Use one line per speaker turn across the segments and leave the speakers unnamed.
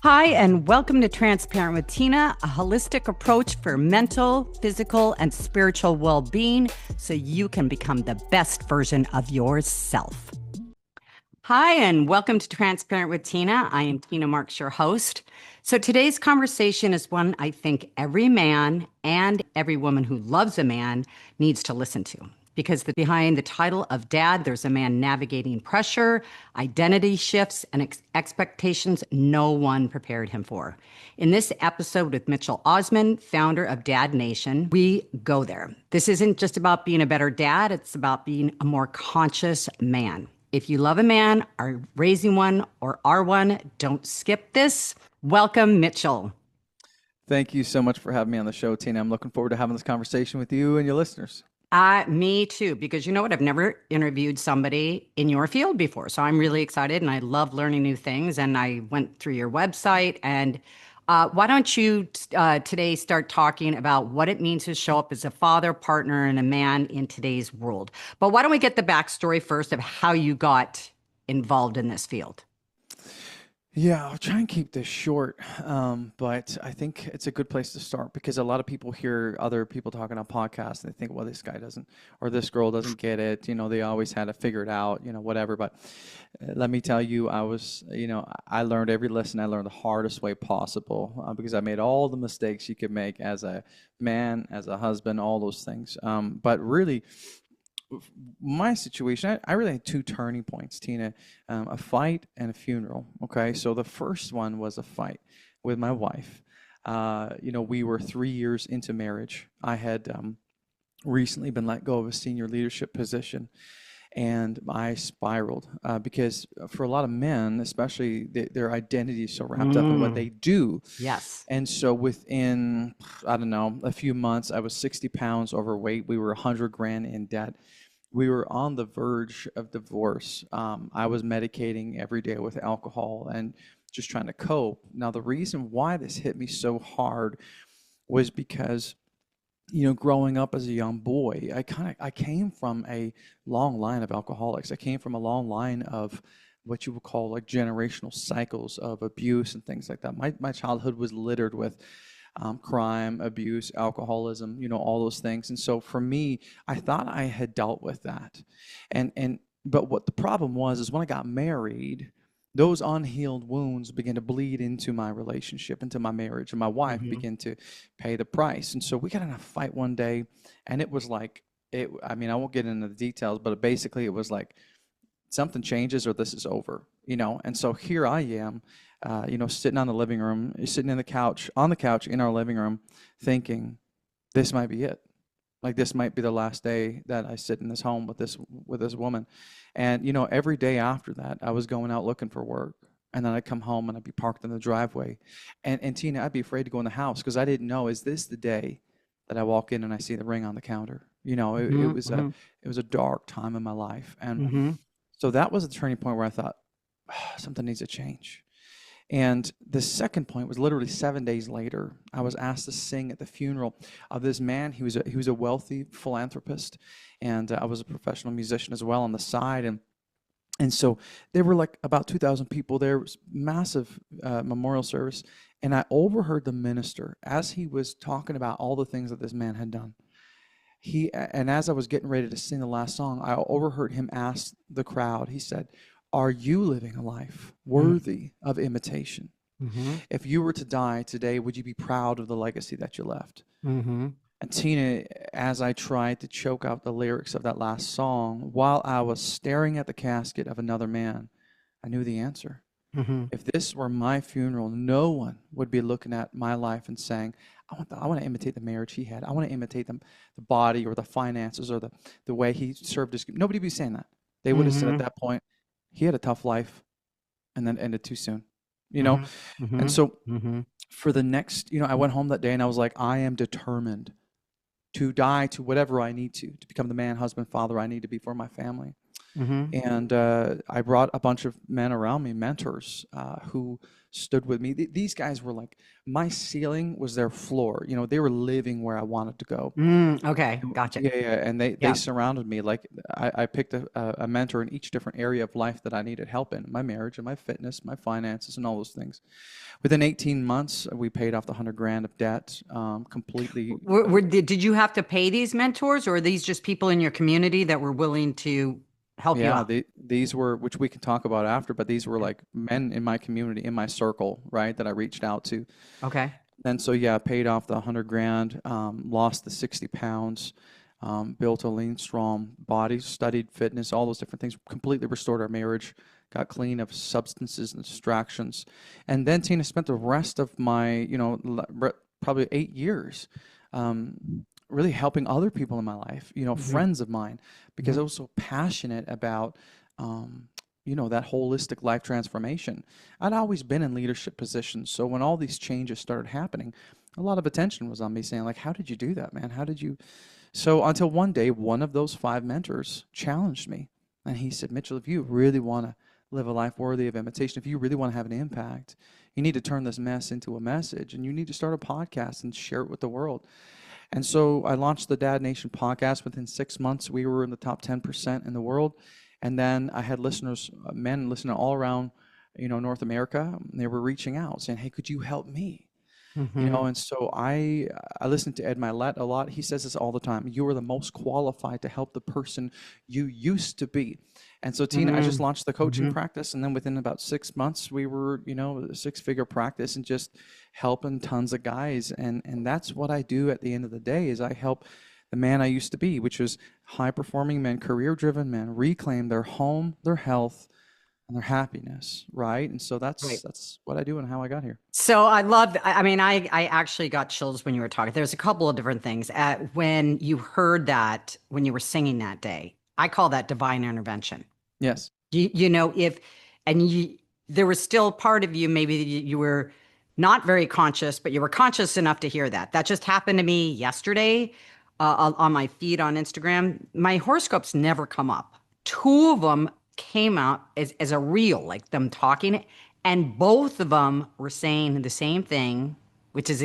Hi, and welcome to Transparent with Tina, a holistic approach for mental, physical, and spiritual well being so you can become the best version of yourself. Hi, and welcome to Transparent with Tina. I am Tina Marks, your host. So today's conversation is one I think every man and every woman who loves a man needs to listen to. Because behind the title of dad, there's a man navigating pressure, identity shifts, and expectations no one prepared him for. In this episode with Mitchell Osman, founder of Dad Nation, we go there. This isn't just about being a better dad, it's about being a more conscious man. If you love a man, are raising one, or are one, don't skip this. Welcome, Mitchell.
Thank you so much for having me on the show, Tina. I'm looking forward to having this conversation with you and your listeners.
Me too, because you know what? I've never interviewed somebody in your field before. So I'm really excited and I love learning new things. And I went through your website. And why don't you today start talking about what it means to show up as a father, partner, and a man in today's world? But why don't we get the backstory first of how you got involved in this field?
Yeah, I'll try and keep this short, but I think it's a good place to start because a lot of people hear other people talking on podcasts and they think, well, this guy doesn't, or this girl doesn't get it. They always had to figure it out, whatever. But let me tell you, I learned every lesson I learned the hardest way possible because I made all the mistakes you could make as a man, as a husband, all those things. But really, my situation, I really had two turning points, Tina, a fight and a funeral. Okay, so the first one was a fight with my wife. We were 3 years into marriage. I had recently been let go of a senior leadership position, and I spiraled because for a lot of men, especially, their identity is so wrapped up in what they do.
Yes.
And so within, I don't know, a few months, I was 60 pounds overweight. We were 100 grand in debt. We were on the verge of divorce. I was medicating every day with alcohol and just trying to cope. Now, the reason why this hit me so hard was because, growing up as a young boy, I came from a long line of alcoholics. I came from a long line of what you would call like generational cycles of abuse and things like that. My childhood was littered with crime, abuse, alcoholism, all those things. And so for me, I thought I had dealt with that. But what the problem was is when I got married, those unhealed wounds began to bleed into my relationship, into my marriage, and my wife
Mm-hmm.
began to pay the price. And so we got in a fight one day, and it was like I mean, I won't get into the details, but basically it was like something changes or this is over. And so here I am, sitting on the living room, sitting on the couch in our living room, thinking this might be it. Like this might be the last day that I sit in this home with this woman. And every day after that, I was going out looking for work. And then I'd come home and I'd be parked in the driveway. And Tina, I'd be afraid to go in the house because I didn't know, is this the day that I walk in and I see the ring on the counter?
Mm-hmm.
It was a dark time in my life. And
Mm-hmm.
so that was a turning point where I thought, something needs to change. And the second point was literally 7 days later. I was asked to sing at the funeral of this man. He was a wealthy philanthropist, and I was a professional musician as well on the side. And so there were like about 2,000 people there. It was massive memorial service, and I overheard the minister as he was talking about all the things that this man had done. And as I was getting ready to sing the last song, I overheard him ask the crowd. He said, "Are you living a life worthy of imitation?
Mm-hmm.
If you were to die today, would you be proud of the legacy that you left?"
Mm-hmm.
And Tina, as I tried to choke out the lyrics of that last song, while I was staring at the casket of another man, I knew the answer.
Mm-hmm.
If this were my funeral, no one would be looking at my life and saying, I want to imitate the marriage he had. I want to imitate the body or the finances or the way he served his. Nobody would be saying that. They would have said at
Mm-hmm.
that point, he had a tough life and then ended too soon, you know?
Mm-hmm.
And
Mm-hmm.
so
Mm-hmm.
for the next, I went home that day and I was like, I am determined to die to whatever I need to become the man, husband, father I need to be for my family.
Mm-hmm.
And I brought a bunch of men around me, mentors, who stood with me. These guys were like, my ceiling was their floor. You know, they were living where I wanted to go.
Okay, gotcha.
Yeah, yeah, and they
Yeah.
surrounded me like I picked a mentor in each different area of life that I needed help in, my marriage and my fitness, my finances, and all those things. Within 18 months, we paid off the 100 grand of debt, completely.
Did you have to pay these mentors, or are these just people in your community that were willing to help you
Yeah,
out?
these were, which we can talk about after, but these were like men in my community, in my circle, right, that I reached out to.
Okay.
And so, yeah, paid off the 100 grand, lost the 60 pounds, built a lean, strong body, studied fitness, all those different things, completely restored our marriage, got clean of substances and distractions. And then Tina spent the rest of my, probably 8 years, um, really helping other people in my life,
Hmm.
friends of mine, because I was so passionate about, um, that holistic life transformation. I'd always been in leadership positions, so when all these changes started happening, a lot of attention was on me saying, like, how did you do that, man? How did you? So until one day, one of those five mentors challenged me, and he said, Mitchell, if you really want to live a life worthy of imitation, if you really want to have an impact, you need to turn this mess into a message, and you need to start a podcast and share it with the world. And so I launched the Dad Nation podcast. Within 6 months, we were in the top 10% in the world. And then I had listeners, men listening all around, North America. They were reaching out saying, "Hey, could you help me?"
Hmm.
And so I listen to Ed Milet a lot. He says this all the time. You are the most qualified to help the person you used to be. And so, Tina, I just
Hmm.
launched the coaching
Hmm.
practice, and then within about 6 months, we were, a six-figure practice and just helping tons of guys. And that's what I do at the end of the day is I help the man I used to be, which was high-performing men, career-driven men, reclaim their home, their health, and their happiness, right? And so that's
Right.
that's what I do and how I got here.
So I love, I mean, I actually got chills when you were talking. There's a couple of different things. When you heard that, when you were singing that day, I call that divine intervention.
Yes.
If, and you, there was still part of you, maybe you were not very conscious, but you were conscious enough to hear that. That just happened to me yesterday on my feed on Instagram. My horoscopes never come up. Two of them came out as a reel, like them talking, and both of them were saying the same thing, which is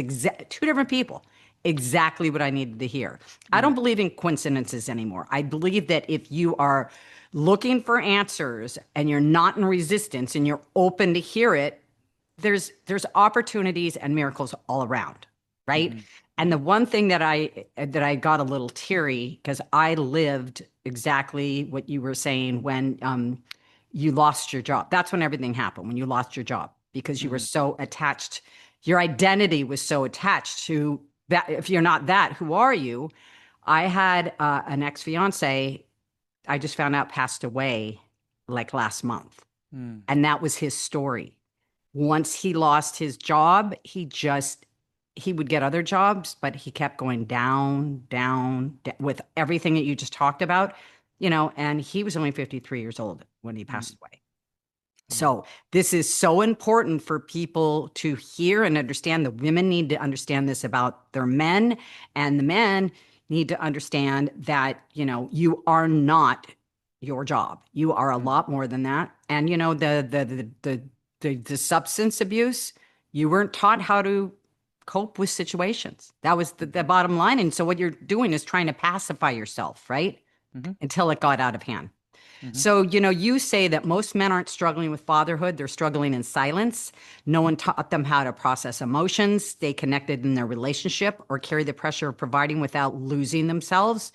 two different people, exactly what I needed to hear. I don't
Mm,
believe in coincidences anymore. I believe that if you are looking for answers and you're not in resistance and you're open to hear it, there's opportunities and miracles all around, right?
mm-hmm,
And
mm-hmm,
the one thing that I got a little teary because I lived exactly what you were saying when you lost your job. That's when everything happened, when you lost your job, because you were
mm-hmm,
so attached. Your identity was so attached to that. If you're not that, who are you? I had an ex-fiance I just found out passed away like last month.
mm,
And that was his story. Once he lost his job, he would get other jobs, but he kept going down, down, with everything that you just talked about, and he was only 53 years old when he
mm,
passed away.
mm,
So this is so important for people to hear and understand. The women need to understand this about their men, and the men need to understand that, you are not your job. You are a
mm,
lot more than that. And the substance abuse, you weren't taught how to cope with situations. That was the
mm-hmm,
bottom line. And so what you're doing is trying to pacify yourself, right?
mm-hmm,
Until it got out of hand.
mm-hmm,
So, you say that most men aren't struggling with fatherhood, they're struggling in silence. No one taught them how to process emotions, stay connected in their relationship, or carry the pressure of providing without losing themselves.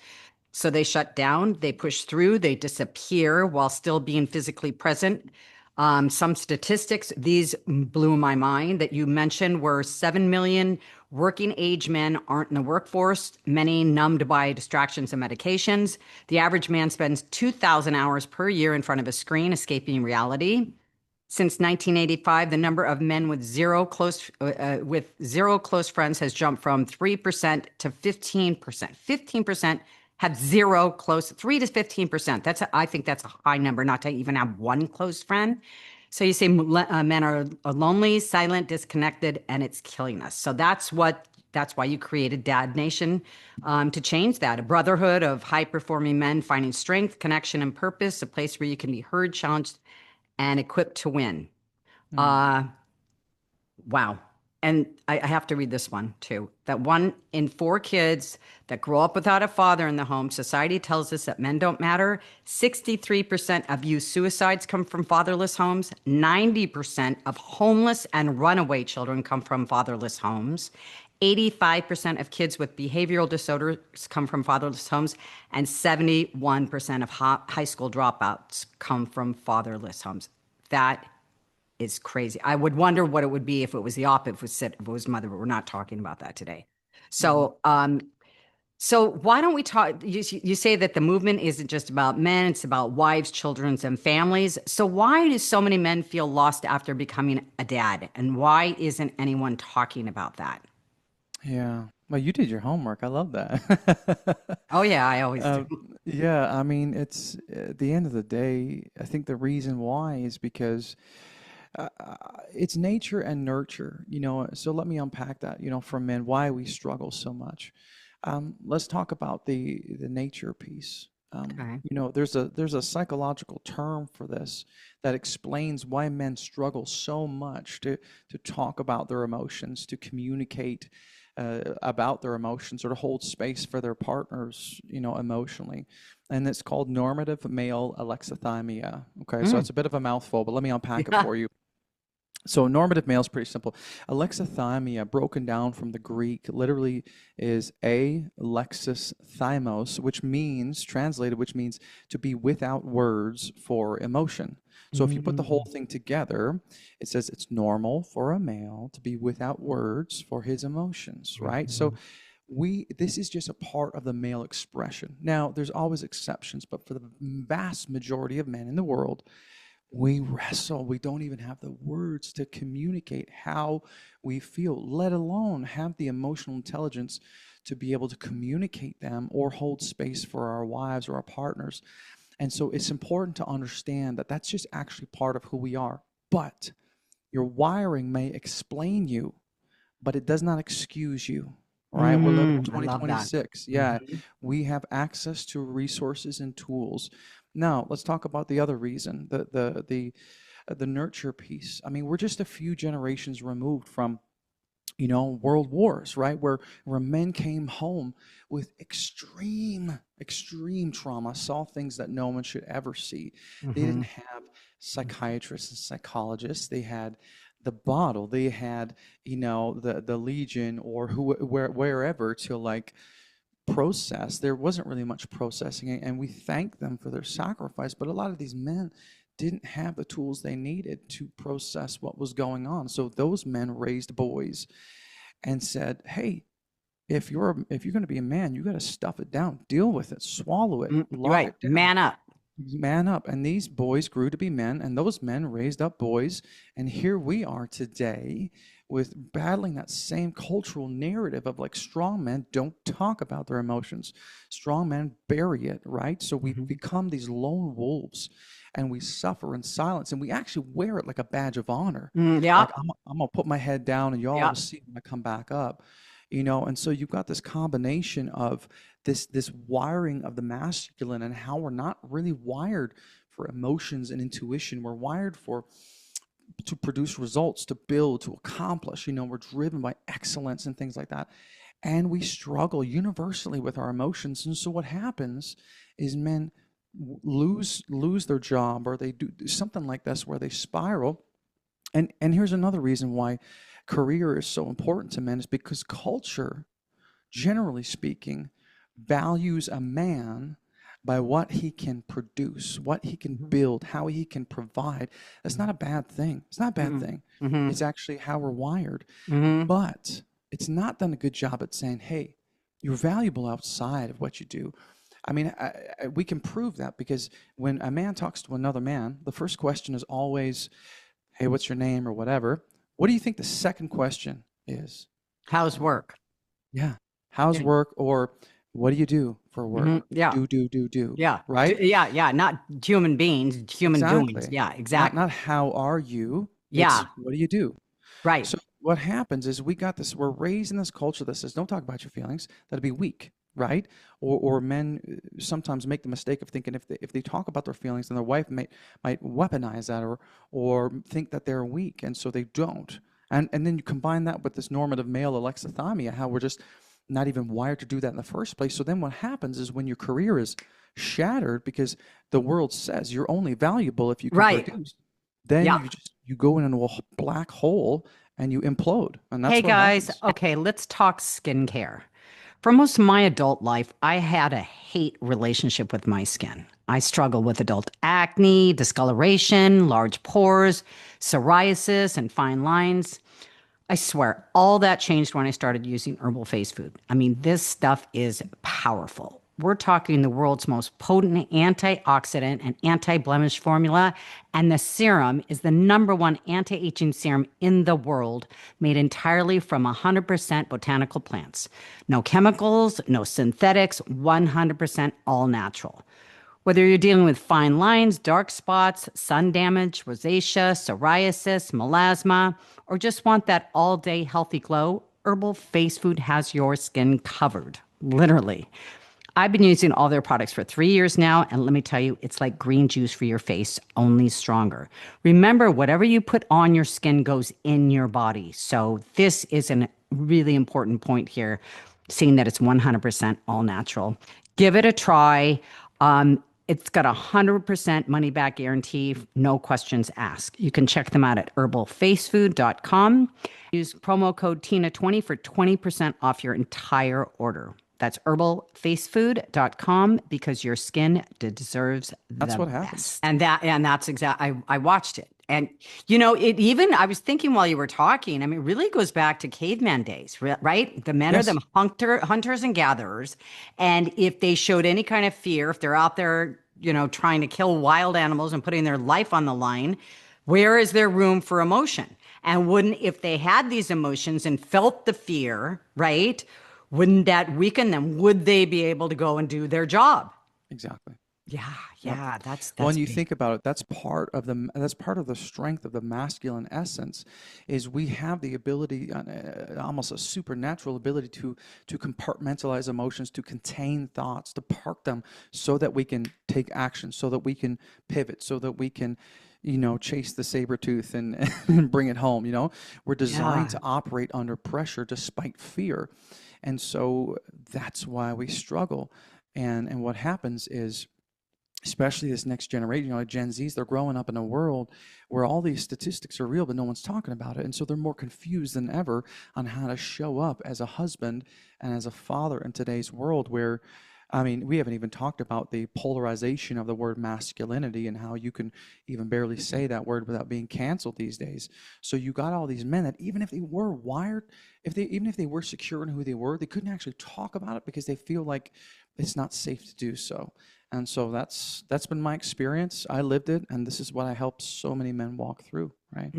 So they shut down, they push through, they disappear while still being physically present. Some statistics, these blew my mind that you mentioned were 7 million working age men aren't in the workforce, many numbed by distractions and medications. The average man spends 2,000 hours per year in front of a screen, escaping reality. Since 1985, the number of men with zero close friends has jumped from 3% to 15%. 15% have zero close, 3 to 15%. I think that's a high number, not to even have one close friend. So you say men are lonely, silent, disconnected, and it's killing us. So that's why you created Dad Nation, to change that. A brotherhood of high performing men finding strength, connection, and purpose, a place where you can be heard, challenged, and equipped to win.
mm.
Uh, Wow. And I have to read this one too. That 1 in 4 kids that grow up without a father in the home, society tells us that men don't matter. 63% of youth suicides come from fatherless homes. 90% of homeless and runaway children come from fatherless homes. 85% of kids with behavioral disorders come from fatherless homes. And 71% of high school dropouts come from fatherless homes. That is crazy. I would wonder what it would be if it was the opposite, if it was mother, but we're not talking about that today.
Hmm.
So why don't we talk? You say that the movement isn't just about men; it's about wives, children, and families. So why do so many men feel lost after becoming a dad, and why isn't anyone talking about that?
Yeah. Well, you did your homework. I love that.
Oh yeah, I always do.
Um, yeah, I mean, it's at the end of the day, I think the reason why is because it's nature and nurture, So let me unpack that, for men, why we struggle so much. Let's talk about the nature piece.
Okay.
There's a psychological term for this that explains why men struggle so much to talk about their emotions, to communicate about their emotions, or to hold space for their partners, emotionally. And it's called normative male alexithymia. Okay, so
Mm.
it's a bit of a mouthful, but let me unpack it
Yeah.
for you. So normative male is pretty simple. Alexithymia, broken down from the Greek, literally is alexis thymos, which means, translated, which means to be without words for emotion. So if you put the whole
Mm.
thing together, it says it's normal for a male to be without words for his emotions, right? So
Mhm.
this is just a part of the male expression. Now, there's always exceptions, but for the vast majority of men in the world, we wrestle. We don't even have the words to communicate how we feel, let alone have the emotional intelligence to be able to communicate them or hold space for our wives or our partners. And so it's important to understand that that's just actually part of who we are. But your wiring may explain you, but it does not excuse you. All right, we're living in
I love that.
2026. Yeah,
Mhm.
we have access to resources and tools. Now, let's talk about the other reason, the nurture piece. I mean, we're just a few generations removed from world wars, right, where men came home with extreme trauma, saw things that no one should ever see. They didn't
Mhm.
have psychiatrists and psychologists. They had the bottle. They had the legion, or wherever, to like process. There wasn't really much processing, and we thank them for their sacrifice, but a lot of these men didn't have the tools they needed to process what was going on. So those men raised boys and said, "Hey, if you're going to be a man, you got to stuff it down, deal with it, swallow it,
You're
lock
right.
it down,
Man up.
man up." And these boys grew to be men, and those men raised up boys. And here we are today with battling that same cultural narrative of like strong men don't talk about their emotions. Strong men bury it, right? So we
Mhm.
become these lone wolves and we suffer in silence, and we actually wear it like a badge of honor. Like
Yep.
I'm gonna put my head down and y'all will
Yep.
see when I come back up. And so you've got this combination of this wiring of the masculine and how we're not really wired for emotions and intuition. We're wired for to produce results, to build, to accomplish. We're driven by excellence and things like that. And we struggle universally with our emotions. And so what happens is men lose their job, or they do something like this where they spiral. And here's another reason why career is so important to men, is because culture, generally speaking, values a man by what he can produce, what he can
Mhm.
build, how he can provide. That's not
Mhm.
a bad thing. It's not a bad
Mhm.
thing. It's
Mhm.
actually how we're wired.
Mhm.
But it's not done a good job at saying, hey, you're valuable outside of what you do. I mean, we can prove that because when a man talks to another man, the first question is always, hey, what's your name or whatever. What do you think the second question is?
How's work?
Yeah. How's
Yeah.
work, or what do you do for work?
Yeah.
Do,
Yeah.
right?
Yeah. Yeah. Not human beings, human doings.
Exactly.
Yeah.
Not
Exactly.
how are you? It's
Yeah.
what do you do?
Right.
So what happens is we're raised in this culture that says don't talk about your feelings. That'd be weak, right? Or men sometimes make the mistake of thinking if they talk about their feelings, then their wife might weaponize that, or think that they're weak, and so they don't. And then you combine that with this normative male alexithymia, how we're just not even wired to do that in the first place. So then what happens is when your career is shattered because the world says you're only valuable if you can
Right.
produce, then
Yeah.
you go into a black hole and you implode. And
Hey
that's what
guys,
happens.
okay, let's talk skincare. For most of my adult life, I had a hate relationship with my skin. I struggled with adult acne, discoloration, large pores, psoriasis, and fine lines. I swear, all that changed when I started using herbal face food. I mean, this stuff is powerful. We're talking the world's most potent antioxidant and anti blemish formula. And the serum is the number one anti aging serum in the world, made entirely from 100% botanical plants. No chemicals, no synthetics, 100% all natural. Whether you're dealing with fine lines, dark spots, sun damage, rosacea, psoriasis, melasma, or just want that all day healthy glow, Herbal Face Food has your skin covered. Literally. I've been using all their products for 3 years now, and let me tell you, it's like green juice for your face, only stronger. Remember, whatever you put on your skin goes in your body. So, this is a really important point here, seeing that it's 100% all natural. Give it a try. It's got a 100% money back guarantee, no questions asked. You can check them out at herbalfacefood.com. Use promo code TINA20 for 20% off your entire order. That's herbalfacefood.com because your skin deserves
That's
the
what happens.
best. And that's exactly I watched it. And it even I was thinking while you were talking, I mean, it really goes back to caveman days, right? The men are
Yes,
the hunters and gatherers. And if they showed any kind of fear, if they're out there, trying to kill wild animals and putting their life on the line, where is there room for emotion? And wouldn't, if they had these emotions and felt the fear, right? Wouldn't that weaken them? Would they be able to go and do their job?
exactly.
Yeah,
Yep.
yeah, that's
Well,
that's
and you
big.
think about it, that's part of the strength of the masculine essence is we have the ability, almost a supernatural ability to compartmentalize emotions, to contain thoughts, to park them so that we can take action, so that we can pivot, so that we can, chase the saber tooth and, and bring it home. We're designed
Yeah.
to operate under pressure despite fear. And so that's why we struggle. And what happens is, especially this next generation, like Gen Zs, they're growing up in a world where all these statistics are real, but no one's talking about it. And so they're more confused than ever on how to show up as a husband and as a father in today's world where, I mean, we haven't even talked about the polarization of the word masculinity and how you can even barely say that word without being canceled these days. So you got all these men that even if they were wired, even if they were secure in who they were, they couldn't actually talk about it because they feel like it's not safe to do so. And so that's been my experience. I lived it, and this is what I helped so many men walk through, right?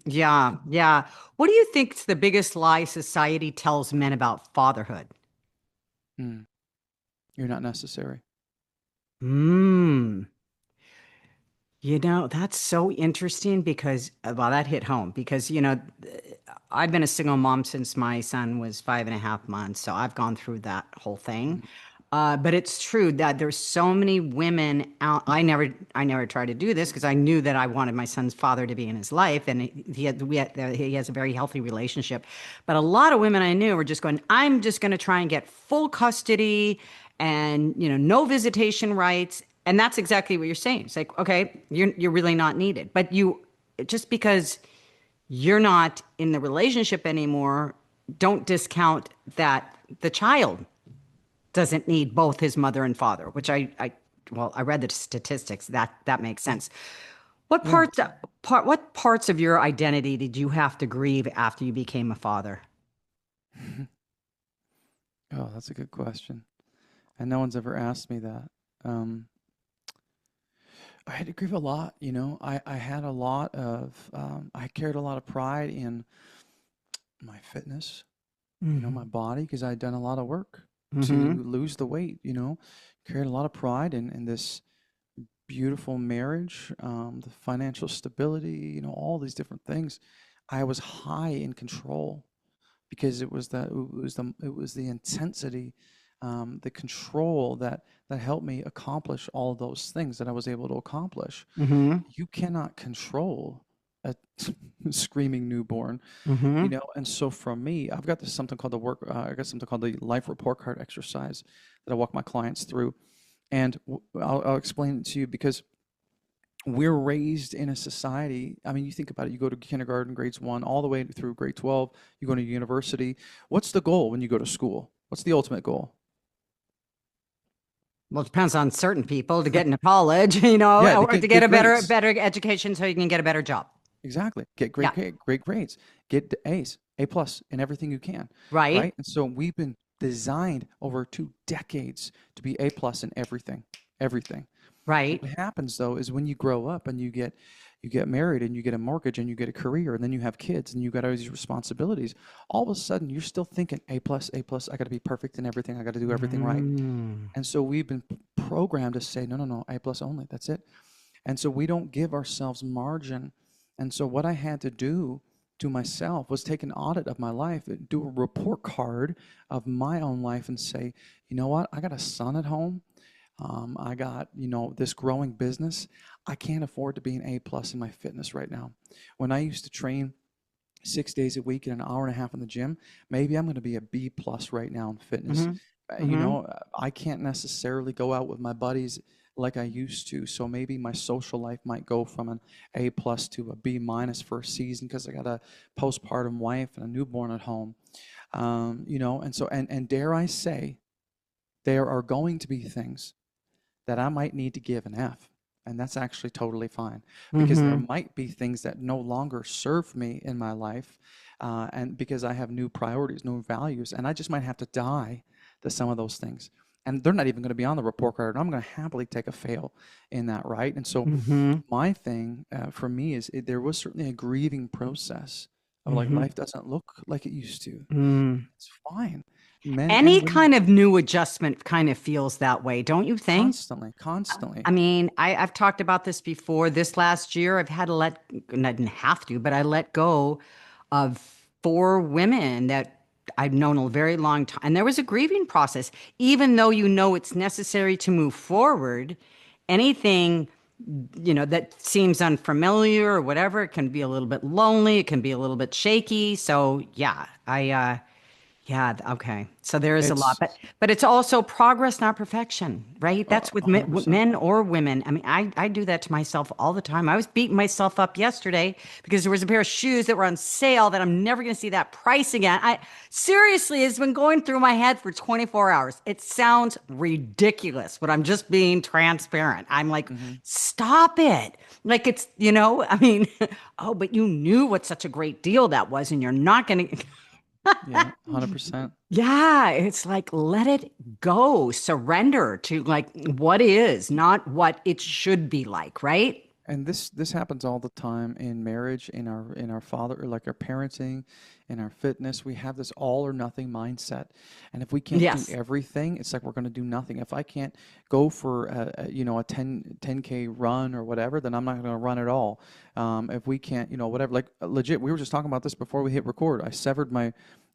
Yeah, yeah. What do you think's the biggest lie society tells men about fatherhood?
Mm, you're not necessary.
Hmm. That's so interesting because, well, that hit home because, I've been a single mom since my son was 5.5 months. So I've gone through that whole thing.
Mm,
But it's true that there's so many women out. I never tried to do this because I knew that I wanted my son's father to be in his life, and he has a very healthy relationship. But a lot of women I knew were just going, I'm just going to try and get full custody, and no visitation rights. And that's exactly what you're saying. It's like, okay, you're really not needed, but just because you're not in the relationship anymore, don't discount that the child doesn't need both his mother and father, which I read the statistics that makes sense. What
yeah.
parts of your identity did you have to grieve after you became a father?
Oh, that's a good question. And no one's ever asked me that. Um, I had to grieve a lot, I had a lot of, I carried a lot of pride in my fitness, my
Hmm.
body, because I had done a lot of work
Hmm.
to lose the weight, carried a lot of pride in this beautiful marriage, the financial stability, all these different things. I was high in control because it was the intensity, the control that helped me accomplish all of those things that I was able to accomplish.
Hmm.
You cannot control. a screaming newborn,
Mm-hmm.
and so from me, I've got this something called I got something called the life report card exercise that I walk my clients through, and I'll explain it to you because we're raised in a society. I mean, you think about it. You go to kindergarten, grades 1, all the way through grade 12. You go to university. What's the goal when you go to school? What's the ultimate goal?
Well, it depends on certain people to get into college,
Yeah, to
or to get
get
a better
grades.
better education so you can get a better job.
Exactly. Get
Yeah.
great grades. Get the A's, A plus in everything you can,
Right.
right? And so we've been designed over 2 decades to be A plus in everything, everything.
Right.
What happens though is when you grow up and you get married and you get a mortgage and you get a career and then you have kids and you got all these responsibilities, all of a sudden you're still thinking A plus, A plus, I got to be perfect in everything. I got to do everything right.
Mm.
And so we've been programmed to say, no, no, no, A plus only. That's it. And so we don't give ourselves margin. And so what I had to do to myself was take an audit of my life, do a report card of my own life and say, you know what? I got a son at home. I got, this growing business. I can't afford to be an A plus in my fitness right now. When I used to train 6 days a week and an hour and a half in the gym, maybe I'm going to be a B plus right now in fitness.
Mm-hmm. Mm-hmm.
I can't necessarily go out with my buddies like I used to. So maybe my social life might go from an A plus to a B minus for a season because I got a postpartum wife and a newborn at home. And so and dare I say, there are going to be things that I might need to give an F. And that's actually totally fine because there
Mm-hmm.
might be things that no longer serve me in my life. And because I have new priorities, new values, and I just might have to die to some of those things. And they're not even going to be on the report card. And I'm going to happily take a fail in that, right? And so
Mm-hmm.
my thing for me is there was certainly a grieving process of like
Mm-hmm.
life doesn't look like it used to.
Mm.
It's fine. Men
Any
and women
kind of new adjustment kind of feels that way, don't you think?
constantly, constantly.
I mean, I've talked about this before. This last year, I've had to and I didn't have to, but I let go of 4 women that I've known a very long time. And there was a grieving process. Even though you know it's necessary to move forward, anything, that seems unfamiliar or whatever, it can be a little bit lonely, it can be a little bit shaky. So, yeah, yeah, okay. So there is a lot,
It's
but it's also progress, not perfection, right? That's with
100%.
men or women. I mean, I do that to myself all the time. I was beating myself up yesterday because there was a pair of shoes that were on sale that I'm never going to see that price again. I seriously, it's been going through my head for 24 hours. It sounds ridiculous, but I'm just being transparent. I'm like,
Mhm.
stop it. Like I mean, oh, but you knew what such a great deal that was, and you're not going to.
Yeah, 100%.
Yeah, it's like let it go, surrender to like what is, not what it should be like, right?
And this happens all the time in marriage, in our father, or like our parenting, in our fitness. We have this all or nothing mindset, and if we can't do
Yes.
everything, it's like we're going to do nothing. If I can't go for a 10K run or whatever, then I'm not going to run at all. If we can't, whatever, like legit, we were just talking about this before we hit record. I severed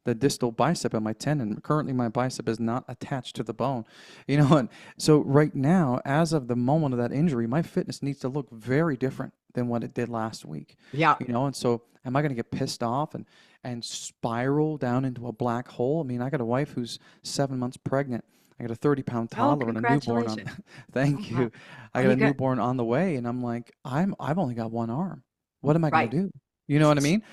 the distal bicep of my tendon. Currently, my bicep is not attached to the bone. And so right now, as of the moment of that injury, my fitness needs to look very different than what it did last week.
Yeah.
And so am I going to get pissed off and spiral down into a black hole? I mean, I got a wife who's 7 months pregnant. I got a 30-pound
Oh,
toddler and a newborn on.
congratulations.
Thank
Oh,
you. I
oh,
got
you
a
got
newborn on the way, and I'm like, I've only got one arm. What am I going
right.
to do? You know what I mean?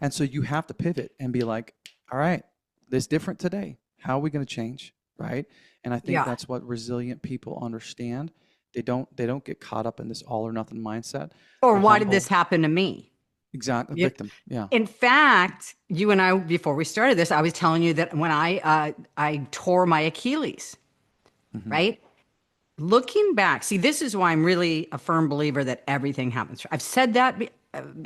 And so you have to pivot and be like, all right, this different today. How are we going to change? Right. And I think
Yeah.
that's what resilient people understand. They don't get caught up in this all or nothing mindset.
Or
They're
why did this
humble.
happen to me?
Exactly.
You,
Victim. Yeah.
in fact, you and I, before we started this, I was telling you that when I tore my Achilles,
Hmm.
right? Looking back, see, this is why I'm really a firm believer that everything happens. I've said that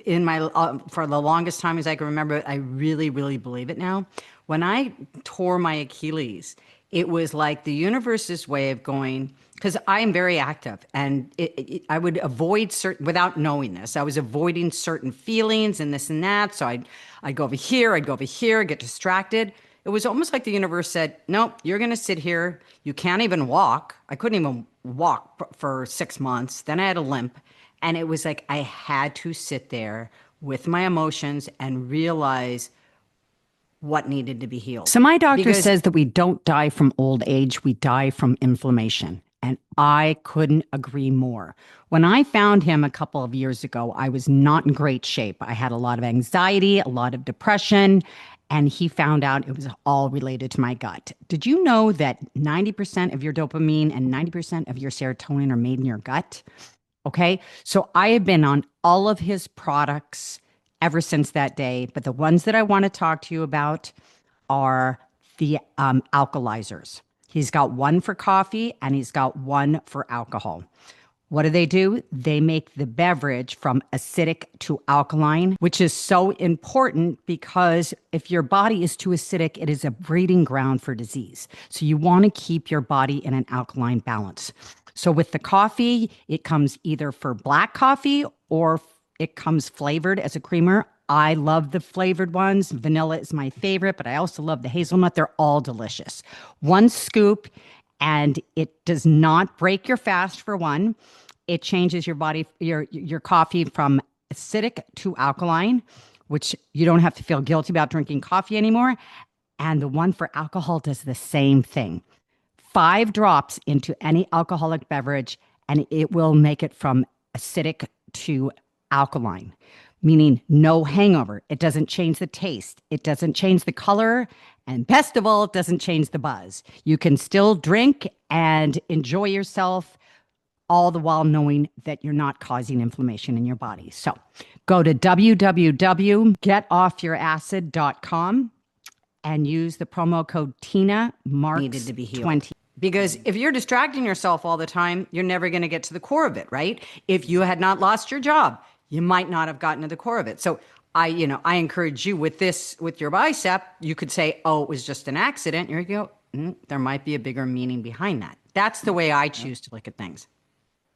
in my for the longest time as I can remember. I really, really believe it now. When I tore my Achilles, it was like the universe's way of going because I am very active, and I would avoid certain without knowing this. I was avoiding certain feelings and this and that. So I'd go over here, I'd go over here, get distracted. It was almost like the universe said, nope, you're going to sit here. You can't even walk. I couldn't even walk for 6 months. Then I had a limp. And it was like I had to sit there with my emotions and realize what needed to be healed. So my doctor says that we don't die from old age, we die from inflammation. And I couldn't agree more. When I found him a couple of years ago, I was not in great shape. I had a lot of anxiety, a lot of depression, and he found out it was all related to my gut. Did you know that 90% of your dopamine and 90% of your serotonin are made in your gut? Okay. So I have been on all of his products ever since that day. But the ones that I want to talk to you about are the alkalizers. He's got one for coffee and he's got one for alcohol. What do? They make the beverage from acidic to alkaline, which is so important because if your body is too acidic, it is a breeding ground for disease. So you want to keep your body in an alkaline balance. So with the coffee, it comes either for black coffee or it comes flavored as a creamer. I love the flavored ones. Vanilla is my favorite, but I also love the hazelnut. They're all delicious. One scoop, and it does not break your fast for one. It changes your body, your coffee from acidic to alkaline, which you don't have to feel guilty about drinking coffee anymore. And the one for alcohol does the same thing. 5 drops into any alcoholic beverage, and it will make it from acidic to alkaline, meaning no hangover. It doesn't change the taste, it doesn't change the color, and best of all, it doesn't change the buzz. You can still drink and enjoy yourself, all the while knowing that you're not causing inflammation in your body. So go to www.getoffyouracid.com and use the promo code Tina Marks needed to be healed. 20. Because if you're distracting yourself all the time, you're never going to get to the core of it, right? If you had not lost your job, you might not have gotten to the core of it. So I encourage you with this, with your bicep, you could say, oh, it was just an accident. Here you go. There might be a bigger meaning behind that. That's the way I choose to look at things.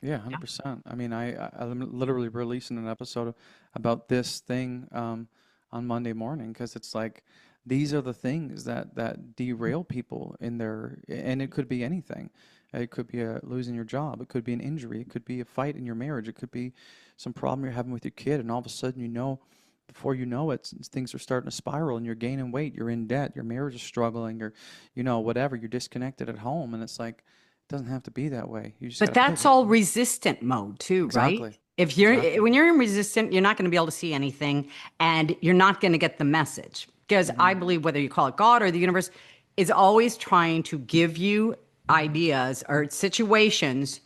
Yeah, 100%. I mean, I'm literally releasing an episode about this thing on Monday morning because it's like these are the things that derail people in their, and it could be anything. It could be losing your job. It could be an injury. It could be a fight in your marriage. It could be some problem you're having with your kid, and all of a sudden before you know it, things are starting to spiral, and you're gaining weight. You're in debt. Your marriage is struggling, or whatever. You're disconnected at home, and it's like. Doesn't have to be that way. You just
But
gotta
that's
pivot.
all resistant mode too, right?
Exactly.
If you're
Exactly.
when you're in resistant, you're not going to be able to see anything and you're not going to get the message. Because I believe whether you call it God or the universe is always trying to give you ideas or situations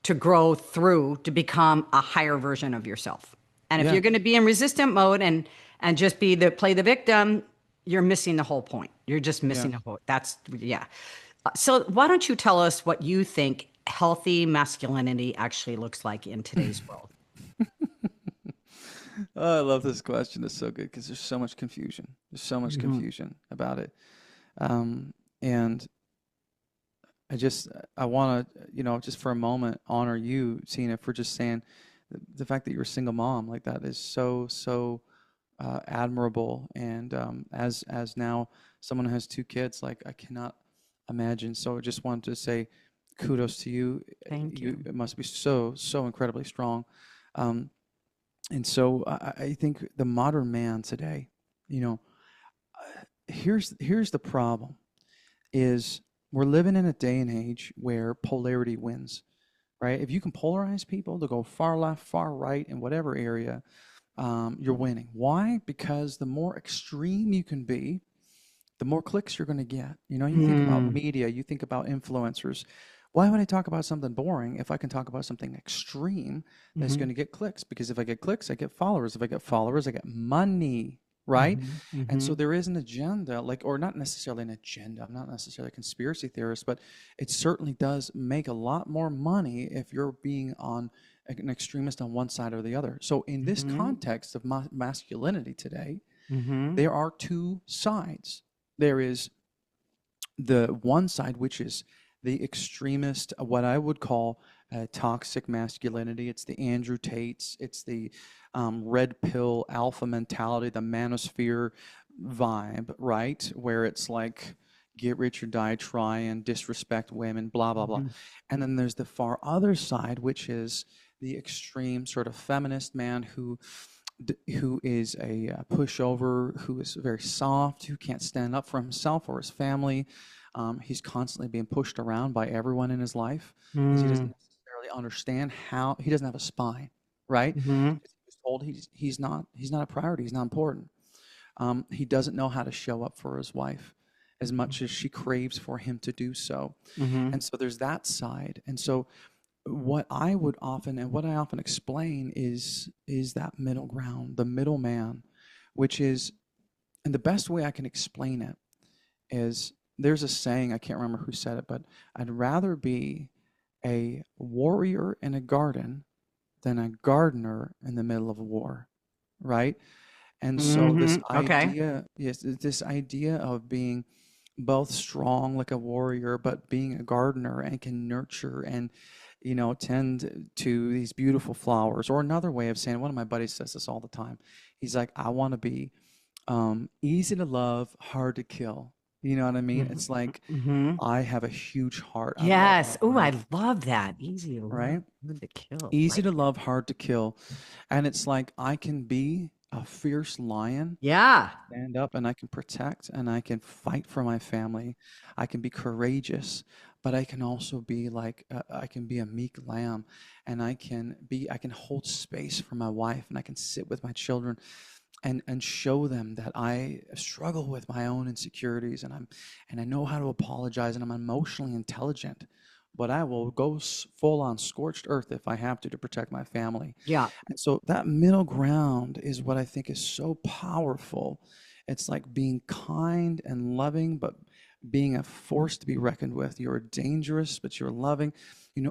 to grow through to become a higher version of yourself. And if
Yeah.
you're going to be in resistant mode and just play the victim, you're missing the whole point. You're just
Yeah.
missing the whole. That's yeah. So why don't you tell us what you think healthy masculinity actually looks like in today's world?
Oh, I love this question. It's so good because there's so much confusion. There's so much confusion about it. And I want to, just for a moment honor you, Tina, for just saying the fact that you're a single mom like that is so admirable. And as now someone who has 2 kids, like I cannot imagine. So I just wanted to say kudos to you.
Thank you.
It must be so incredibly strong. Um, and so I think the modern man today, you know, here's the problem is we're living in a day and age where polarity wins, right? If you can polarize people to go far left, far right in whatever area, you're winning. Why? Because the more extreme you can be, the more clicks you're going to get. You think about media, you think about influencers. Why would I talk about something boring if I can talk about something extreme that's going to get clicks? Because if I get clicks, I get followers. If I get followers, I get money, right? And so there is an agenda, or not necessarily an agenda. I'm not necessarily a conspiracy theorist, but it certainly does make a lot more money if you're being an extremist on one side or the other. So in this context of masculinity today, there are 2 sides. There is the one side, which is the extremist, what I would call toxic masculinity. It's the Andrew Tates, it's the red pill alpha mentality, the manosphere vibe, right? Where it's like get rich or die trying, disrespect women, blah, blah, blah. And then there's the far other side, which is the extreme sort of feminist man who who is a pushover, who is very soft, who can't stand up for himself or his family. He's constantly being pushed around by everyone in his life because he doesn't
Mm,
necessarily understand how he doesn't have a spine, right?
hmm
Because he was told he's not a priority, he's not important. He doesn't know how to show up for his wife as much as she craves for him to do so.
hmm
And so there's that side. And so what I often explain is that middle ground, the middleman, which is, and the best way I can explain it is, there's a saying, I can't remember who said it, but I'd rather be a warrior in a garden than a gardener in the middle of a war, right? And so
Okay.
this idea of being both strong like a warrior, but being a gardener and can nurture and, tend to these beautiful flowers. Or another way of saying, one of my buddies says this all the time. He's like, I want to be easy to love, hard to kill. You know what I mean?
hmm
It's like,
hmm
I have a huge heart. I love my
Yes. Oh, I
wife,
love that. Easy to love,
right?
good to kill.
Easy
Like,
to love, hard to kill. And it's like, I can be a fierce lion,
yeah.
stand up, and I can protect and I can fight for my family. I can be courageous, but I can also be like, I can be a meek lamb, and I can hold space for my wife, and I can sit with my children and show them that I struggle with my own insecurities, and I know how to apologize, and I'm emotionally intelligent, but I will go full on scorched earth if I have to protect my family.
Yeah.
And so that middle ground is what I think is so powerful. It's like being kind and loving, but being a force to be reckoned with. You're dangerous, but you're loving,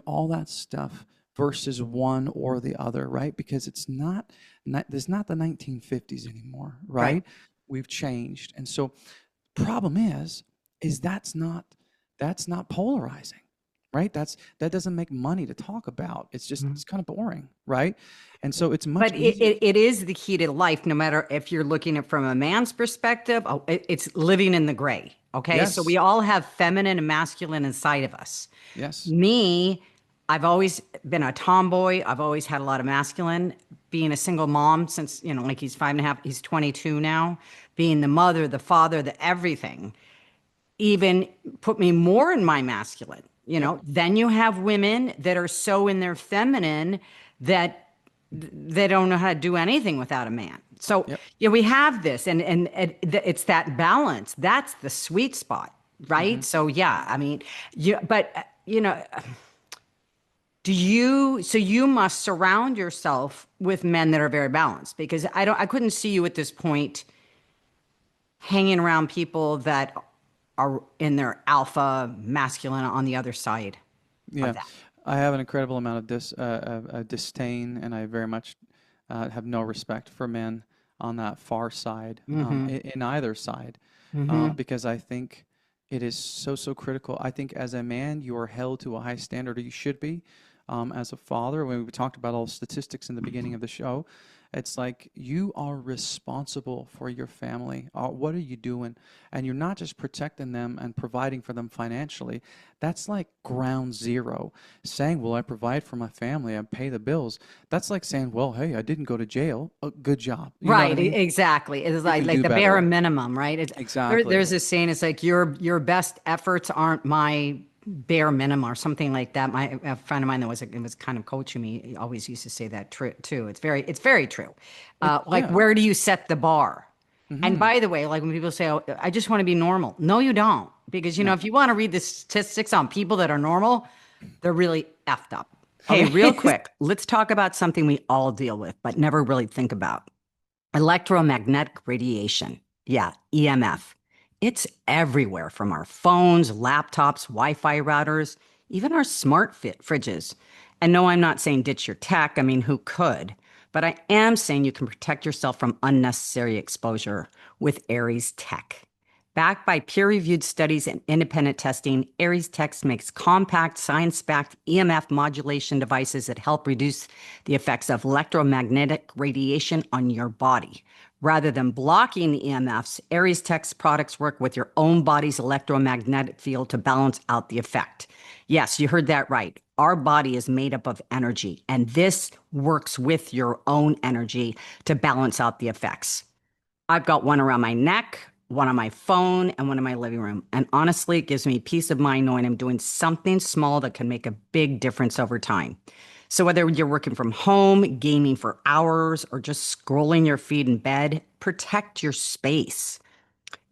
all that stuff versus one or the other, right? Because there's not the 1950s anymore,
Right.
right? We've changed. And so problem is that's not polarizing, right? That doesn't make money to talk about. It's kind of boring, right? And so it's much
But
easier.
it is the key to life, no matter if you're looking at it from a man's perspective. Oh, it's living in the gray. Okay. So we
Yes,
all have feminine and masculine inside of us.
yes,
Me, I've always been a tomboy. I've always had a lot of masculine. Being a single mom since, like he's 5.5, he's 22 now. Being the mother, the father, the everything, even put me more in my masculine.
yep,
Then you have women that are so in their feminine that they don't know how to do anything without a man. So
yep.
yeah, we have this, and it's that balance. That's the sweet spot,
hmm
right? So yeah, I mean, but so you must surround yourself with men that are very balanced, because I couldn't see you at this point hanging around people that are in their alpha masculine on the other side of
Yeah,
that.
I have an incredible amount of disdain, and I very much have no respect for men on that far side,
Mm-hmm.
in either side,
Mm-hmm.
because I think it is so, so critical. I think as a man, you are held to a high standard, or you should be. As a father, when we talked about all the statistics in the beginning of the show, it's like you are responsible for your family. What are you doing? And you're not just protecting them and providing for them financially. That's like ground zero. Saying, well, I provide for my family, I pay the bills. That's like saying, well, hey, I didn't go to jail. Good job. You know what I
Right,
mean?
exactly. It's
You
like
can
like
do
the bare
better.
minimum, right? There's
Exactly.
this saying, it's like your best efforts aren't my bare minimum or something like that. A friend of mine that was kind of coaching me, he always used to say that too. It's very true. Like,
Yeah.
where do you set the bar? And
hmm
by the way, like when people say, "Oh, I just want to be normal," no, you don't, because
No.
if you want to read the statistics on people that are normal, they're really effed up. Hey, real
Okay.
quick, let's talk about something we all deal with, but never really think about. Electromagnetic radiation. Yeah, EMF. It's everywhere, from our phones, laptops, Wi Fi routers, even our smart fit fridges. And no, I'm not saying ditch your tech. I mean, who could? But I am saying you can protect yourself from unnecessary exposure with Aries Tech. Backed by peer reviewed studies and independent testing, Aries Tech makes compact, science backed EMF modulation devices that help reduce the effects of electromagnetic radiation on your body. Rather than blocking the EMFs, Aries Tech's products work with your own body's electromagnetic field to balance out the effect. Yes, you heard that right. Our body is made up of energy, and this works with your own energy to balance out the effects. I've got one around my neck, one on my phone, and one in my living room. And honestly, it gives me peace of mind knowing I'm doing something small that can make a big difference over time. So, whether you're working from home, gaming for hours, or just scrolling your feed in bed, protect your space.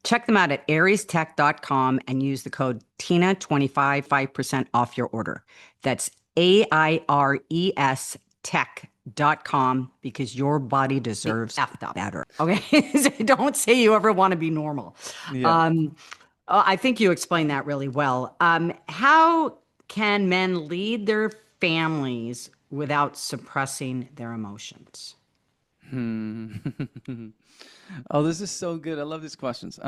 Check them out at ariestech.com and use the code TINA25, 5% off your order. That's AIRES tech.com because your body deserves better. Okay. So don't say you ever want to be normal.
Yeah.
Um, I think you explained that really well. How can men lead their families without suppressing their emotions?
Hmm. Oh, this is so good. I love these questions.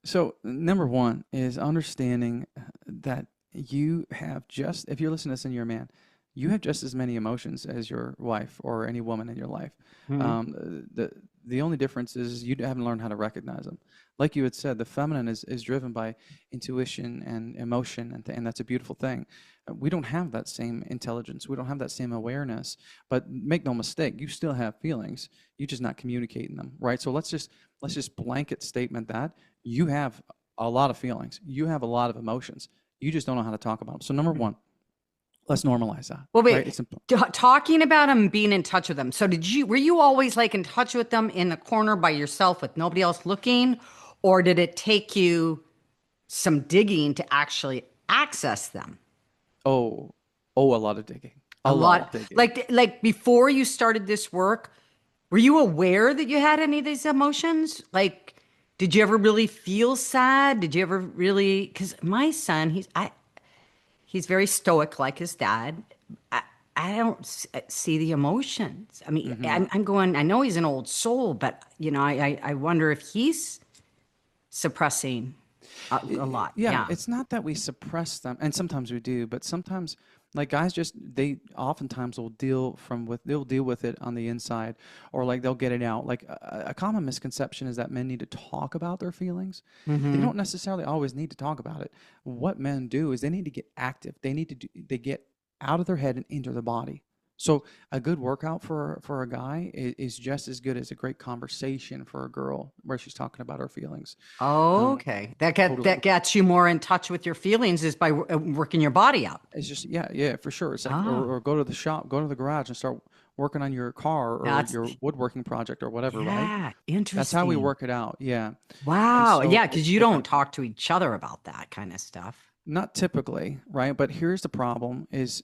So number one is understanding that you have just, if you're listening to this and you're a man, you have just as many emotions as your wife or any woman in your life.
Mhm.
The only difference is you haven't learned how to recognize them. Like you had said, the feminine is driven by intuition and emotion, and that's a beautiful thing. We don't have that same intelligence. We don't have that same awareness. But make no mistake, you still have feelings. You're just not communicating them, right? So let's just blanket statement that you have a lot of feelings. You have a lot of emotions. You just don't know how to talk about them. So number one, let's normalize that,
Well,
right?
wait,
It's important.
talking about them, being in touch with them. So were you always like in touch with them in the corner by yourself with nobody else looking? Or did it take you some digging to actually access them?
Oh, oh, a lot of digging.
A
A lot of
lot,
digging.
like before you started this work, were you aware that you had any of these emotions? Like, did you ever really feel sad? Did you ever really? Because my son, he's very stoic like his dad. I, I don't see the emotions. I mean,
Hmm.
I'm going, I know he's an old soul, but I wonder if he's suppressing a lot.
Yeah,
Yeah.
it's not that we suppress them, and sometimes we do, but sometimes, like guys, just they oftentimes will they'll deal with it on the inside, or like they'll get it out. Like a common misconception is that men need to talk about their feelings. They
Mm-hmm.
don't necessarily always need to talk about it. What men do is they need to get active. They get out of their head and into their body. So a good workout for a guy is just as good as a great conversation for a girl where she's talking about her feelings. Um,
Okay. That
Totally.
gets you more in touch with your feelings is by working your body out.
It's just yeah, yeah, for sure. It's like
Oh,
or go to the shop, go to the garage and start working on your car or
that's
your woodworking project or whatever, right?
yeah,
That's how we
interesting.
work it out. Yeah. And
Wow.
so
Yeah, because
it's
you don't
different.
talk to each other about that kind of stuff.
Not typically, right? But here's the problem is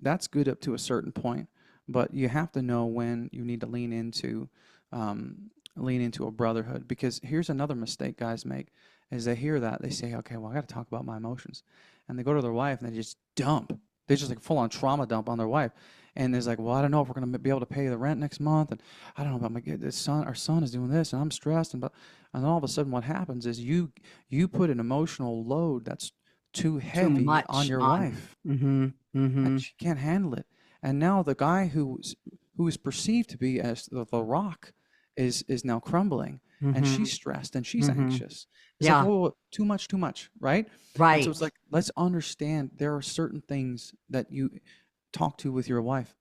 that's good up to a certain point, but you have to know when you need to lean into a brotherhood because here's another mistake guys make is they hear that they say, okay, well I got to talk about my emotions, and they go to their wife and they just dump. They just like full on trauma dump on their wife, and it's like, well I don't know if we're gonna be able to pay the rent next month, and I don't know about our son is doing this, and I'm stressed, and then all of a sudden what happens is you put an emotional load that's too
Too
heavy on
much
your
on.
wife,
Mm-hmm.
and
Mm-hmm.
she can't handle it. And now the guy who is perceived to be as the rock is now crumbling, and
Mm-hmm.
she's stressed and she's
Mm-hmm.
anxious. It's like,
Yeah.
whoa, whoa, whoa, too much, right? And so it's
Right.
like, let's understand there are certain things that you talk to with your wife,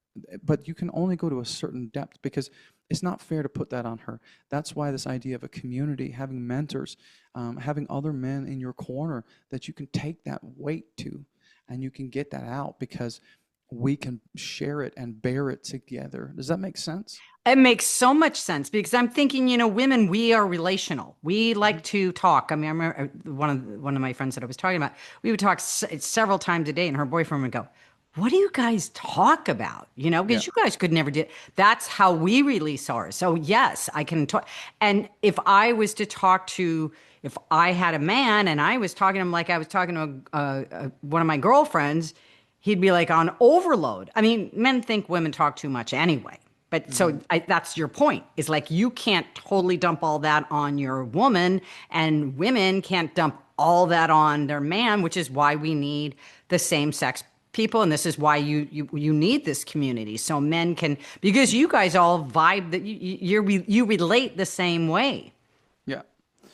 but you can only go to a certain depth because it's not fair to put that on her. That's why this idea of a community, having mentors, having other men in your corner that you can take that weight to and you can get that out because we can share it and bear it together. Does that make sense?
It makes so much sense because I'm thinking, women, we are relational. We
Hmm.
like to talk. I mean, I remember one of my friends that I was talking about. We would talk several times a day, and her boyfriend would go, "What do you guys talk about?"
Yeah.
Because you guys could never do. That's how we release ours. So yes, I can talk. And if I was to talk to, if I had a man and I was talking to him like I was talking to one of my girlfriends, he'd be like on overload. I mean, men think women talk too much anyway. But
Hmm.
that's your point is like you can't totally dump all that on your woman, and women can't dump all that on their man, which is why we need the same sex people, and this is why you need this community, so men can, because you guys all vibe, that you relate the same way,
Yeah.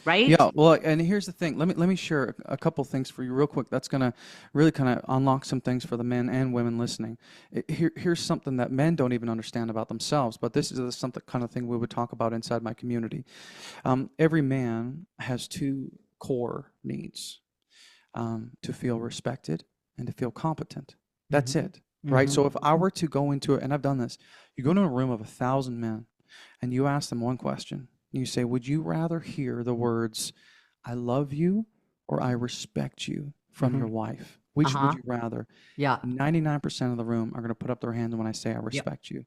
right?
Yeah, well, and here's the thing. Let me share a couple things for you real quick. That's gonna really kind of unlock some things for the men and women listening. Here's something that men don't even understand about themselves, but this is something kind of thing we would talk about inside my community. Every man has two core needs: to feel respected and to feel competent. That's
Mm-hmm.
it, right?
Mm-hmm.
So if I were to go into it, and I've done this, you go into a room of 1,000 men and you ask them one question. You say, would you rather hear the words, I love you or I respect you from
Mm-hmm.
your wife? Which would
Uh-huh.
you rather?
Yeah.
99% of the room are going to put up their hands when I say I
Yep.
respect you.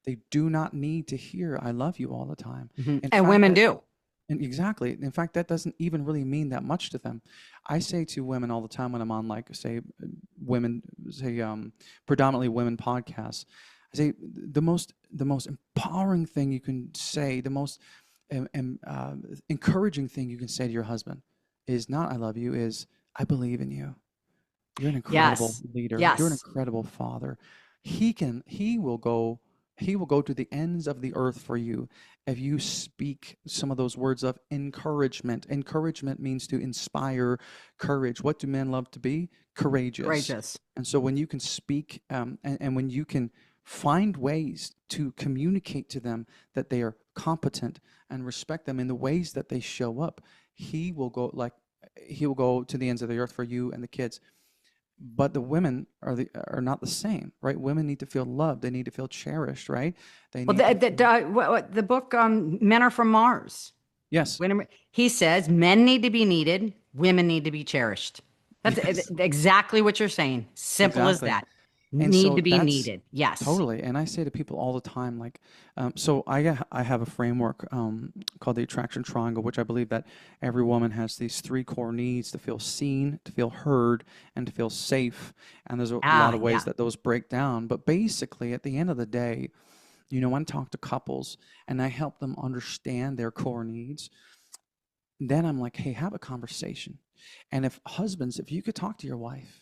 They do not need to hear I love you all the time.
Mm-hmm.
In
And
fact,
women
that
do.
and exactly. In fact, that doesn't even really mean that much to them. I say to women all the time when I'm on, like, say, women, say, predominantly women podcasts. I say the most empowering thing you can say, the most encouraging thing you can say to your husband is not "I love you," is "I believe in you. You're an incredible
Yes.
leader. You're an
Yes.
incredible father." He will go to the ends of the earth for you if you speak some of those words of encouragement. Encouragement means to inspire courage. What do men love to be? Courageous.
Courageous.
And so when you can speak, and when you can find ways to communicate to them that they are competent and respect them in the ways that they show up, he will go like he will go to the ends of the earth for you and the kids. But the women are not the same, right? Women need to feel loved. They need to feel cherished, right? They
Well,
need to feel,
the book, Men Are From Mars.
yes,
He says men need to be needed, women need to be cherished. That's
yes,
exactly what you're saying. Simple as
exactly.
that.
And
Need
so
to be
that's
needed. Yes.
totally. And I say to people all the time, like, so I have a framework called the attraction triangle, which I believe that every woman has these three core needs: to feel seen, to feel heard, and to feel safe. And there's a lot
Ah,
of ways
yeah.
that those break down. But basically, at the end of the day, when I talk to couples and I help them understand their core needs, then I'm like, hey, have a conversation. And if husbands, if you could talk to your wife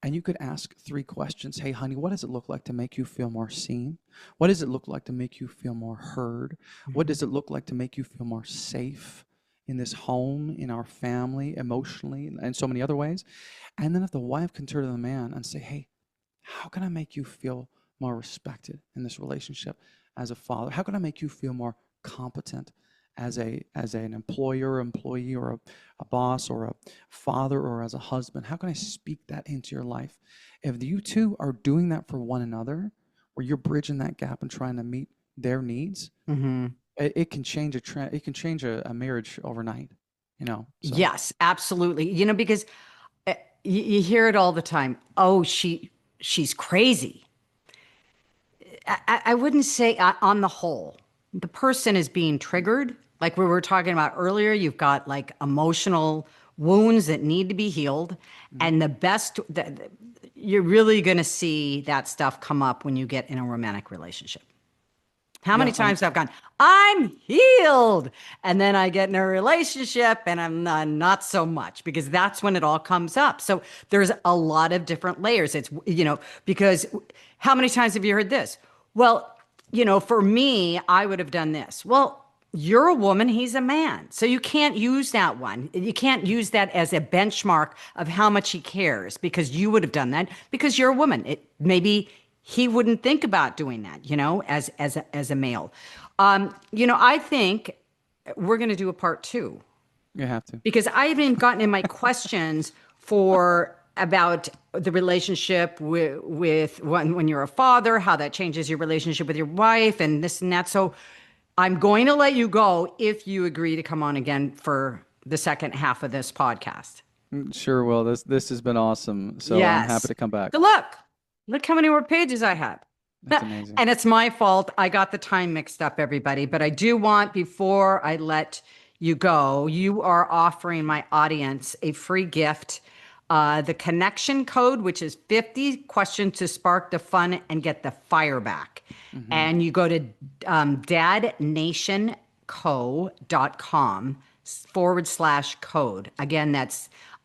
and you could ask three questions: hey, honey, what does it look like to make you feel more seen? What does it look like to make you feel more heard? What
Mhm.
does it look like to make you feel more safe in this home, in our family, emotionally, and so many other ways? And then if the wife can turn to the man and say, hey, how can I make you feel more respected in this relationship as a father? How can I make you feel more competent as an employer, employee, or a boss, or a father, or as a husband? How can I speak that into your life? If you two are doing that for one another, where you're bridging that gap and trying to meet their needs,
Mhm.
it can change it can change a marriage overnight. So
Yes, absolutely. Because you hear it all the time. Oh, she's crazy. I wouldn't say, on the whole, the person is being triggered. Like we were talking about earlier, you've got like emotional wounds that need to be healed.
mhm.
And you're really going to see that stuff come up when you get in a romantic relationship. How many
Yeah,
times I've gone, I'm healed. And then I get in a relationship and I'm not so much, because that's when it all comes up. So there's a lot of different layers. Because how many times have you heard this? Well, for me, I would have done this. Well, you're a woman, he's a man. So you can't use that one. You can't use that as a benchmark of how much he cares, because you would have done that because you're a woman. Maybe he wouldn't think about doing that, as a male. I think we're going to do a part two,
you have to.
because I haven't gotten in my questions for about the relationship with when you're a father, how that changes your relationship with your wife, and this and that. So I'm going to let you go if you agree to come on again for the second half of this podcast.
Sure will. This has been awesome. So I'm happy
Yes.
to come back.
Good luck. Look how many more pages I have.
That's amazing.
And it's my fault. I got the time mixed up, everybody. But I do want, before I let you go, you are offering my audience a free gift. The connection code, which is 50 questions to spark the fun and get the fire back.
Hmm.
And you go to dadnationco.com/code. Again,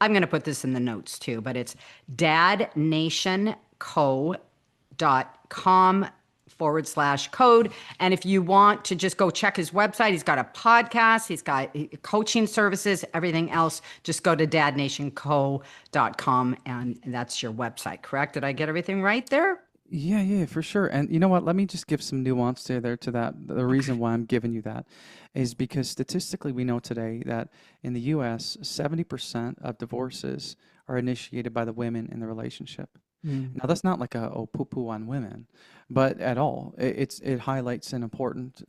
I'm going to put this in the notes too, but it's dadnationco.com dadnation.co.com/code. And if you want to just go check his website, he's got a podcast, he's got coaching services, everything else. Just go to dadnationco.com and that's your website, correct? Did I get everything right there?
Yeah, yeah, for sure. And you know what? Let me just give some nuance there to that. The reason why I'm giving you that is because statistically, we know today that in the US, 70% of divorces are initiated by the women in the relationship.
Mm.
Now, that's not like a oh poo-poo on women, but at all. It highlights an important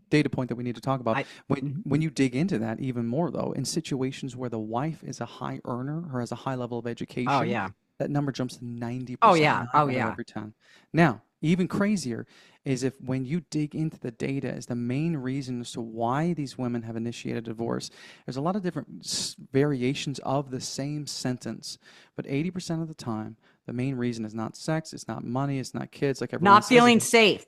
data point that we need to talk about.
I, mhm.
When you dig into that even more, though, in situations where the wife is a high earner or has a high level of
Oh,
education,
yeah.
that number jumps to
Oh,
90%,
yeah.
9
Oh,
out of
yeah.
every 10. Now, even crazier is if when you dig into the data as the main reason as to why these women have initiated divorce, there's a lot of different variations of the same sentence, but 80% of the time, the main reason is not sex, it's not money, it's not kids, like everyone
Not
says it
feeling
is.
safe.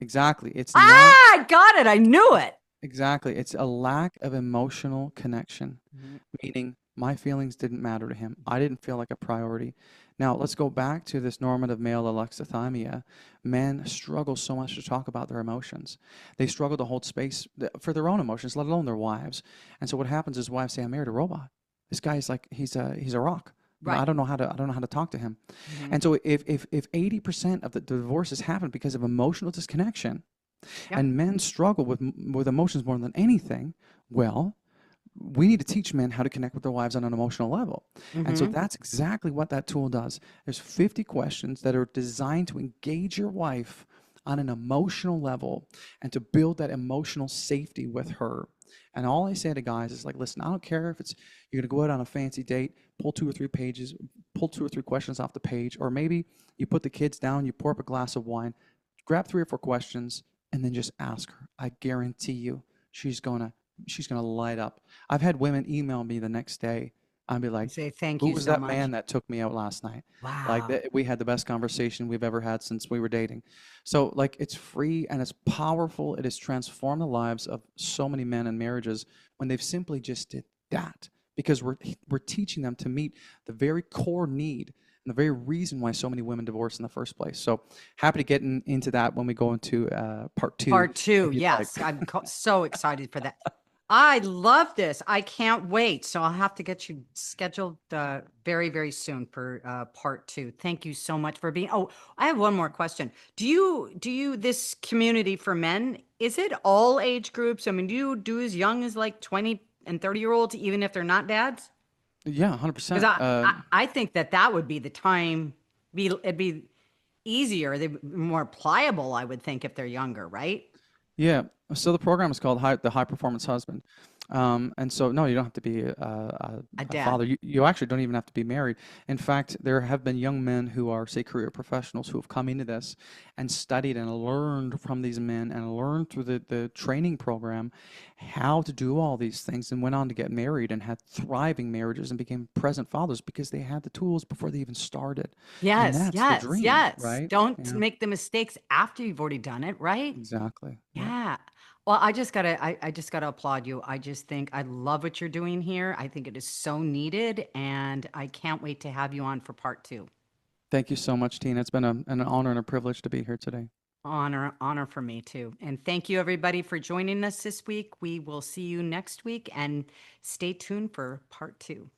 Exactly. It's not
Ah, I got it. I knew it.
exactly. It's a lack of emotional connection,
Mhm.
meaning my feelings didn't matter to him. I didn't feel like a priority. Now, let's go back to this normative male alexithymia. Men struggle so much to talk about their emotions. They struggle to hold space for their own emotions, let alone their wives. And so what happens is wives say, "I married a robot. This guy's like he's a rock.
Right.
I don't know how to talk to him."
Mhm.
And so if 80% of the divorces happen because of emotional disconnection,
Yep.
and men struggle with emotions more than anything, well, we need to teach men how to connect with their wives on an emotional level. And so
Mhm.
that's exactly what that tool does. There's 50 questions that are designed to engage your wife on an emotional level and to build that emotional safety with her. And all I say to guys is like, listen, I don't care if it's you're gonna go out on a fancy date, pull 2 or 3 pages, pull 2 or 3 questions off the page, or maybe you put the kids down, you pour up a glass of wine, grab 3 or 4 questions, and then just ask her. I guarantee you, she's gonna she's gonna light up. I've had women email me the next day and be like,
Say thank
"Who
you
was
so
that
much.
man that took me out last night? Like
Wow.
that, we had the best conversation we've ever had since we were dating." So like it's free and it's powerful. It has transformed the lives of so many men and marriages when they've simply just did that because we're teaching them to meet the very core need and the very reason why so many women divorce in the first place. So happy to get into that when we go into part two,
Part two.
if you'd like.
Yes. I'm so excited for that. I love this. I can't wait. So I'll have to get you scheduled very, very soon for part two. Thank you so much for being. Oh, I have one more question. Do you this community for men, is it all age groups? I mean, do you do as young as like 20 and 30-year-olds, even if they're not dads?
Yeah,
Because
100%.
I think that that would be the time, it'd be easier, they'd be more pliable, I would think, if they're younger, right?
Yeah. So the program is called the High Performance Husband. And so, no, you don't have to be
A
a
dad.
father. You actually don't even have to be married. In fact, there have been young men who are, say, career professionals who have come into this and studied and learned from these men and learned through the training program how to do all these things and went on to get married and had thriving marriages and became present fathers because they had the tools before they even started. And
Yes,
that's the
yes,
dream,
yes.
right?
Don't
Yeah,
make the mistakes after you've already done it, right?
exactly. Yeah.
Yeah. Well, I just gotta applaud you. I just think I love what you're doing here. I think it is so needed, and I can't wait to have you on for part two.
Thank you so much, Tina. It's been an honor and a privilege to be here today.
Honor, honor for me too. And thank you everybody for joining us this week. We will see you next week and stay tuned for part two.